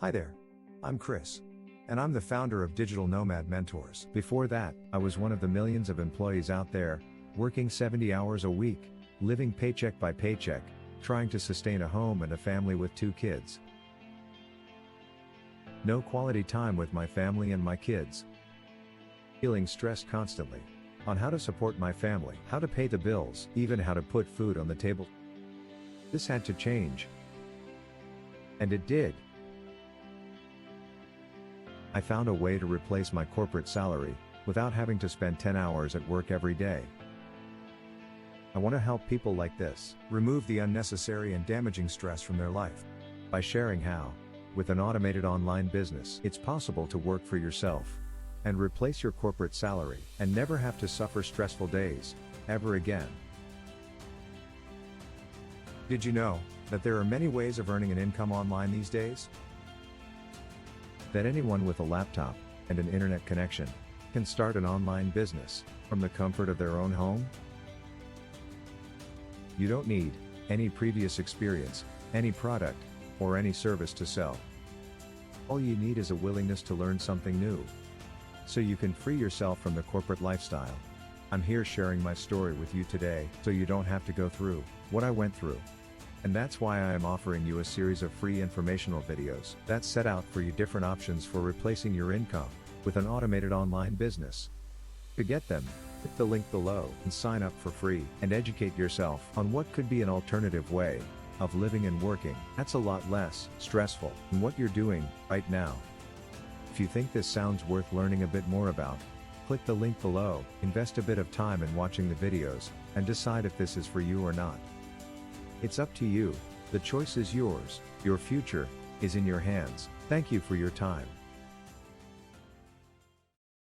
Hi there. I'm Chris. And I'm the founder of Digital Nomad Mentors. Before that, I was one of the millions of employees out there, working 70 hours a week, living paycheck by paycheck, trying to sustain a home and a family with 2 kids. No quality time with my family and my kids. Feeling stressed constantly. On how to support my family, how to pay the bills, even how to put food on the table. This had to change. And it did. I found a way to replace my corporate salary, without having to spend 10 hours at work every day. I want to help people like this, remove the unnecessary and damaging stress from their life. By sharing how, with an automated online business, it's possible to work for yourself, and replace your corporate salary, and never have to suffer stressful days, ever again. Did you know, that there are many ways of earning an income online these days? That anyone with a laptop, and an internet connection, can start an online business, from the comfort of their own home? You don't need any previous experience, any product, or any service to sell. All you need is a willingness to learn something new. So you can free yourself from the corporate lifestyle. I'm here sharing my story with you today, so you don't have to go through what I went through. And that's why I am offering you a series of free informational videos that set out for you different options for replacing your income with an automated online business. To get them, click the link below and sign up for free and educate yourself on what could be an alternative way of living and working that's a lot less stressful than what you're doing right now. If you think this sounds worth learning a bit more about, click the link below, invest a bit of time in watching the videos, and decide if this is for you or not. It's up to you, the choice is yours, your future is in your hands. Thank you for your time.